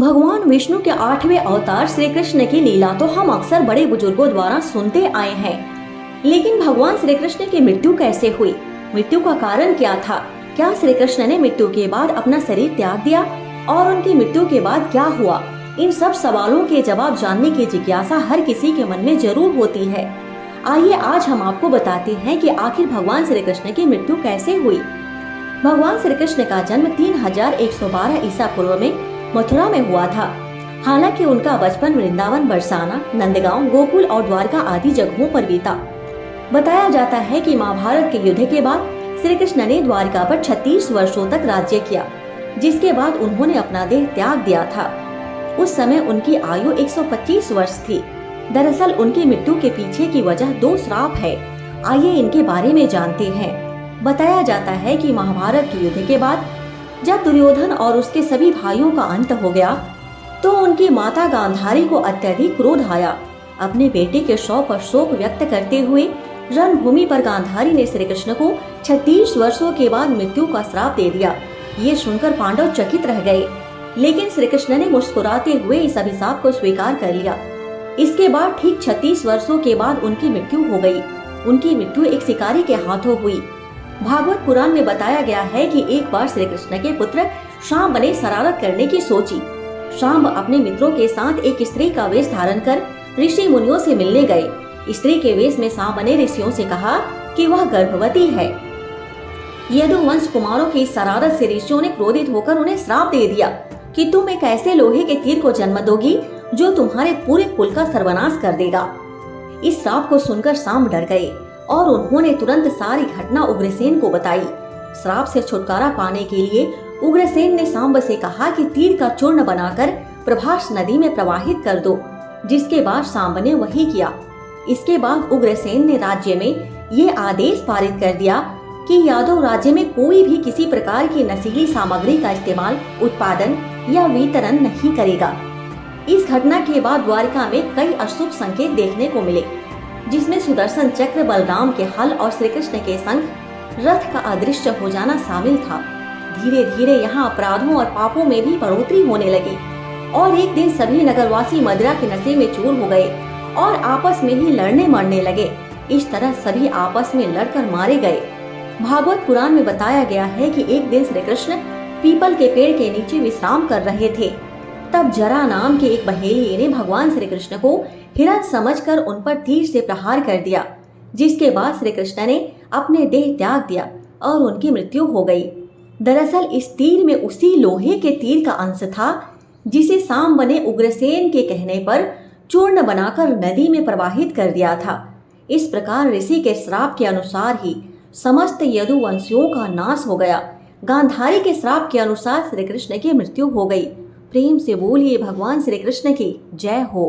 भगवान विष्णु के 8वें अवतार श्री कृष्ण की लीला तो हम अक्सर बड़े बुजुर्गों द्वारा सुनते आए हैं, लेकिन भगवान श्री कृष्ण की मृत्यु कैसे हुई? मृत्यु का कारण क्या था? क्या श्री कृष्ण ने मृत्यु के बाद अपना शरीर त्याग दिया और उनकी मृत्यु के बाद क्या हुआ? इन सब सवालों के जवाब जानने की जिज्ञासा हर किसी के मन में जरूर होती है। आइए आज हम आपको बताते हैं कि आखिर भगवान श्री कृष्ण की मृत्यु कैसे हुई। भगवान श्री कृष्ण का जन्म 3112 ईसा पूर्व में मथुरा में हुआ था। हालांकि उनका बचपन वृंदावन, बरसाना, नंदगांव, गोकुल और द्वारका आदि जगहों पर बीता। बताया जाता है कि महाभारत के युद्ध के बाद श्री कृष्ण ने द्वारका पर 36 वर्षों तक राज्य किया, जिसके बाद उन्होंने अपना देह त्याग दिया था। उस समय उनकी आयु 125 वर्ष थी। दरअसल उनकी मृत्यु के पीछे की वजह 2 श्राप है। आइए इनके बारे में जानते हैं। बताया जाता है कि महाभारत के युद्ध के बाद जब दुर्योधन और उसके सभी भाइयों का अंत हो गया, तो उनकी माता गांधारी को अत्यधिक क्रोध आया। अपने बेटे के शव पर शोक व्यक्त करते हुए रणभूमि पर गांधारी ने श्री कृष्ण को 36 वर्षों के बाद मृत्यु का श्राप दे दिया। ये सुनकर पांडव चकित रह गए, लेकिन श्री कृष्ण ने मुस्कुराते हुए इस अभिशाप को स्वीकार कर लिया। इसके बाद ठीक 36 वर्षों के बाद उनकी मृत्यु हो गई। उनकी मृत्यु एक शिकारी के हाथों हुई। भागवत पुराण में बताया गया है कि एक बार श्री कृष्ण के पुत्र शांब ने शरारत करने की सोची। शांब अपने मित्रों के साथ एक स्त्री का वेश धारण कर ऋषि मुनियों से मिलने गए। स्त्री के वेश में शांब ने ऋषियों से कहा कि वह गर्भवती है। यदुवंश कुमारों की शरारत से ऋषियों ने क्रोधित होकर उन्हें श्राप दे दिया कि तुम एक ऐसे लोहे के तीर को जन्म दोगी जो तुम्हारे पूरे कुल का सर्वनाश कर देगा। इस श्राप को सुनकर शांब डर गए और उन्होंने तुरंत सारी घटना उग्रसेन को बताई। श्राप से छुटकारा पाने के लिए उग्रसेन ने शांब से कहा कि तीर का चूर्ण बनाकर प्रभास नदी में प्रवाहित कर दो, जिसके बाद शांब ने वही किया। इसके बाद उग्रसेन ने राज्य में ये आदेश पारित कर दिया कि यादव राज्य में कोई भी किसी प्रकार की नशीली सामग्री का इस्तेमाल, उत्पादन या वितरण नहीं करेगा। इस घटना के बाद द्वारका में कई अशुभ संकेत देखने को मिले, जिसमें सुदर्शन चक्र, बलराम के हल और श्री कृष्ण के संग रथ का अदृश्य हो जाना शामिल था। धीरे धीरे यहाँ अपराधों और पापों में भी बढ़ोतरी होने लगी और एक दिन सभी नगरवासी मदिरा के नशे में चूर हो गए और आपस में ही लड़ने मरने लगे। इस तरह सभी आपस में लड़कर मारे गए। भागवत पुराण में बताया गया है कि एक दिन श्री कृष्ण पीपल के पेड़ के नीचे विश्राम कर रहे थे। तब जरा नाम के एक बहेलिये ने भगवान श्री कृष्ण को हिरण समझकर उन पर तीर से प्रहार कर दिया, जिसके बाद श्री कृष्ण ने अपने देह त्याग दिया और उनकी मृत्यु हो गई। दरअसल इस तीर में उसी लोहे के तीर का अंश था जिसे शांब ने उग्रसेन के कहने पर चूर्ण बनाकर नदी में प्रवाहित कर दिया था। इस प्रकार ऋषि के श्राप के अनुसार ही समस्त यदुवंशियों का नाश हो गया। गांधारी के श्राप के अनुसार श्री कृष्ण की मृत्यु हो गई। प्रेम से बोलिए भगवान श्री कृष्ण की जय हो।